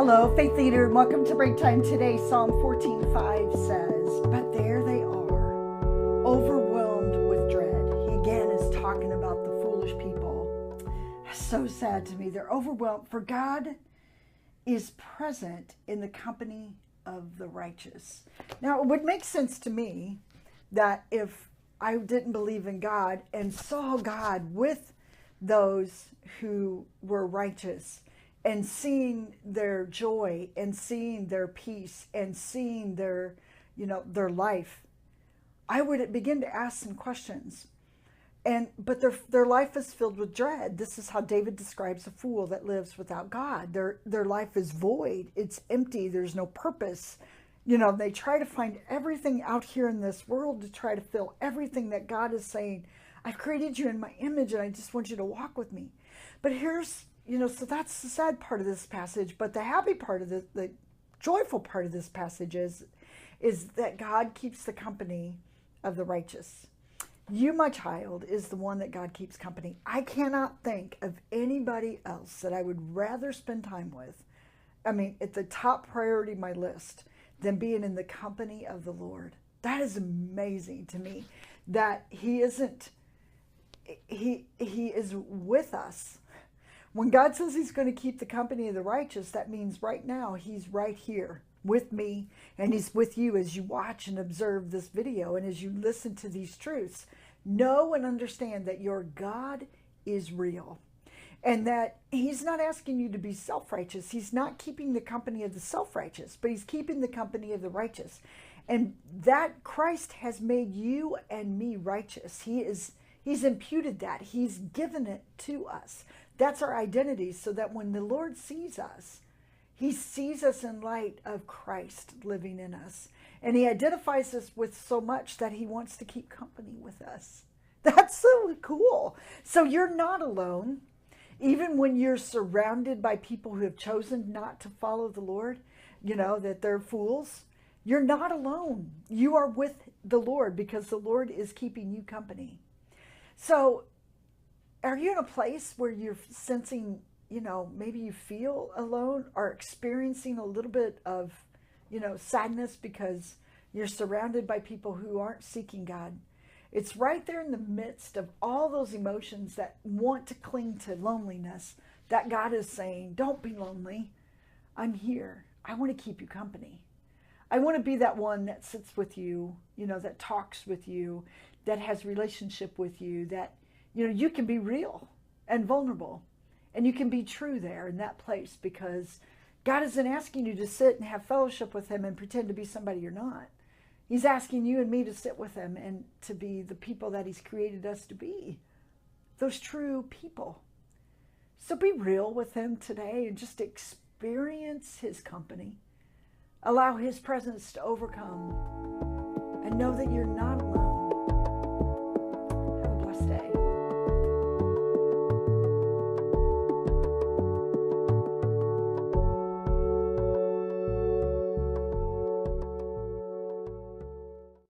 Hello, Faith Leader. Welcome to Breaktime. Today, Psalm 14:5 says, "But there they are, overwhelmed with dread." He again is talking about the foolish people. So sad to me. They're overwhelmed, for God is present in the company of the righteous. Now, it would make sense to me that if I didn't believe in God and saw God with those who were righteous, and seeing their joy and seeing their peace and seeing their life, I would begin to ask some questions. But their life is filled with dread. This is how David describes a fool that lives without God. Their life is void. It's empty. There's no purpose. They try to find everything out here in this world to try to fill everything that God is saying. I've created you in my image and I just want you to walk with me. But here's so that's the sad part of this passage. But the happy part of the joyful part of this passage is that God keeps the company of the righteous. You, my child, is the one that God keeps company. I cannot think of anybody else that I would rather spend time with. I mean, at the top priority of my list than being in the company of the Lord. That is amazing to me, that He is with us. When God says He's going to keep the company of the righteous, that means right now He's right here with me, and He's with you as you watch and observe this video and as you listen to these truths. Know and understand that your God is real, and that He's not asking you to be self-righteous. He's not keeping the company of the self-righteous, but He's keeping the company of the righteous. And that Christ has made you and me righteous. He's imputed that. He's given it to us. That's our identity, so that when the Lord sees us, He sees us in light of Christ living in us. And He identifies us with so much that He wants to keep company with us. That's so cool. So you're not alone. Even when you're surrounded by people who have chosen not to follow the Lord, that they're fools, you're not alone. You are with the Lord because the Lord is keeping you company. So are you in a place where you're sensing, maybe you feel alone or experiencing a little bit of, sadness because you're surrounded by people who aren't seeking God? It's right there in the midst of all those emotions that want to cling to loneliness that God is saying, don't be lonely. I'm here. I want to keep you company. I want to be that one that sits with you, that talks with you, that has relationship with you, that you can be real and vulnerable, and you can be true there in that place, because God isn't asking you to sit and have fellowship with Him and pretend to be somebody you're not. He's asking you and me to sit with Him and to be the people that He's created us to be, those true people. So be real with Him today and just experience His company. Allow His presence to overcome, and know that you're not alone. Have a blessed day.